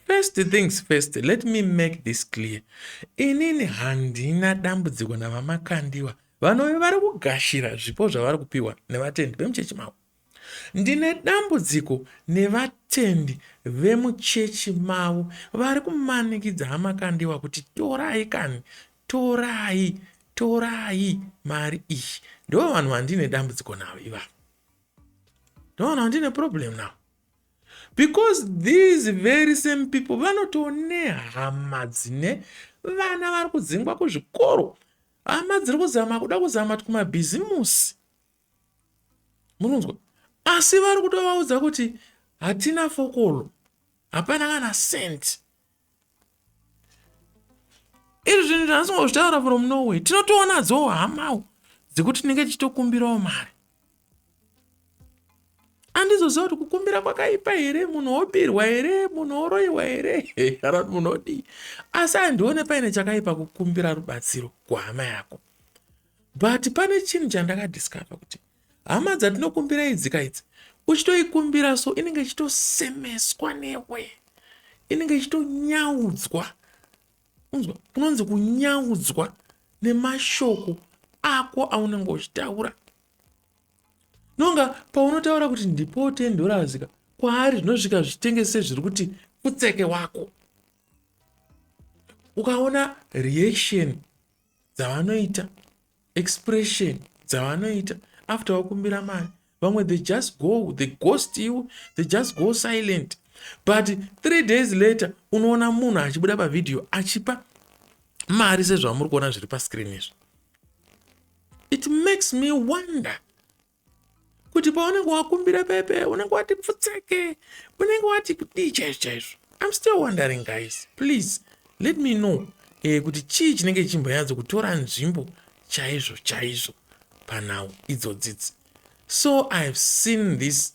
First things first, let me make this clear. Inini handina dambudziko navamakandiwa vanove vari kugashira zvipo zvavari kupiwa nevatendi vemuchechi mavo. Ndine dambudziko nevatendi vemuchechi mavo vari kumanikidza hamakandiwa kuti torai kani, torai mari iyi. Ndo vanhu vandine dambudziko navo ivavo. Ndo vanhu vandine problem navo. Because these very same people vanotone hama dzine vana vari kudzingwa kuzvikoro, hama dziri kuda kuzama kumabhizimusi. Munonzwa? Asi vari kutovaudza kuti hatina fokolo, hapana kana senti. Izvi zvinhu zvanisingozvitaura from Norway. Tinotoonadzo hamawo dzekuti tinenge tichitokumbirawo mari. Handizoziva kuti kukumbira kwakaipa here, munhu wobirwa here, munhu woroyiwa here, kana kuti munhu wodii. Asi handione paine chakaipa kukumbira rubatsiro kuhama yako. But pane chinhu chandakadiscover kuti hama dzatinokumbira idzika idzi, uchitoikumbira so inenge ichitosemeswa newe, inenge ichitonyaudzwa. Unzwa, kunonzi kunyaudzwa nemashoko ako aunenge uchitaura. Nonga paunotaura kuti ndipo $10 kwaari zvinosvika zvitengese zviri kuti kutseke wako. Ukaona reaction dzavanoita, expression dzavanoita after wakumbira mari, vamwe they just go, they ghost you, they just go silent. But 3 days later unoona munhu achibuda pavidhio achipa mari sezvamuri kuona zviri pascreen izvi. It makes me wonder kuti paunenge wakumbira pepe, unenge wati pfutseke, unenge wati kudii chaizvo. I'm still wondering, guys. Please, let me know kuti chii chinenge chichimboyanzo kutora nzvimbo chaizvo panhau idzodzidzi. So I've seen this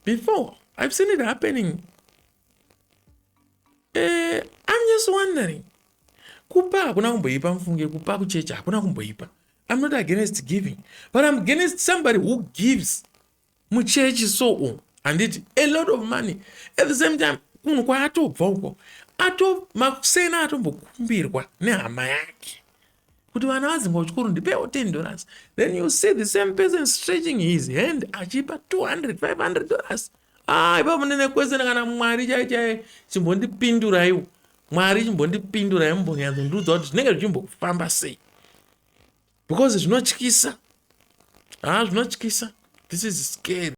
before. I've seen it happening. I'm just wondering. Kupa hakuna kumboipa mfunge, kupa kuchechi hakuna kumboipa. I'm not against giving, but I'm against somebody who gives muchechi so and it a lot of money. At the same time, unokwa atobva uko, makusena atombokumbirwa nehama yake kuti vana vadzingwa kuchikoro ndipewo $10. Then you see the same person stretching his hand achipa $200, $500. Ipapo ndine kwesena kana Mwari chaiye chimbondipinduraiwo. Mwari chimbondipindurai mumbonyatsondiudza kuti zvinenge zvichimbofamba sei. Because zvinotyisa. Zvinotyisa. This is scary.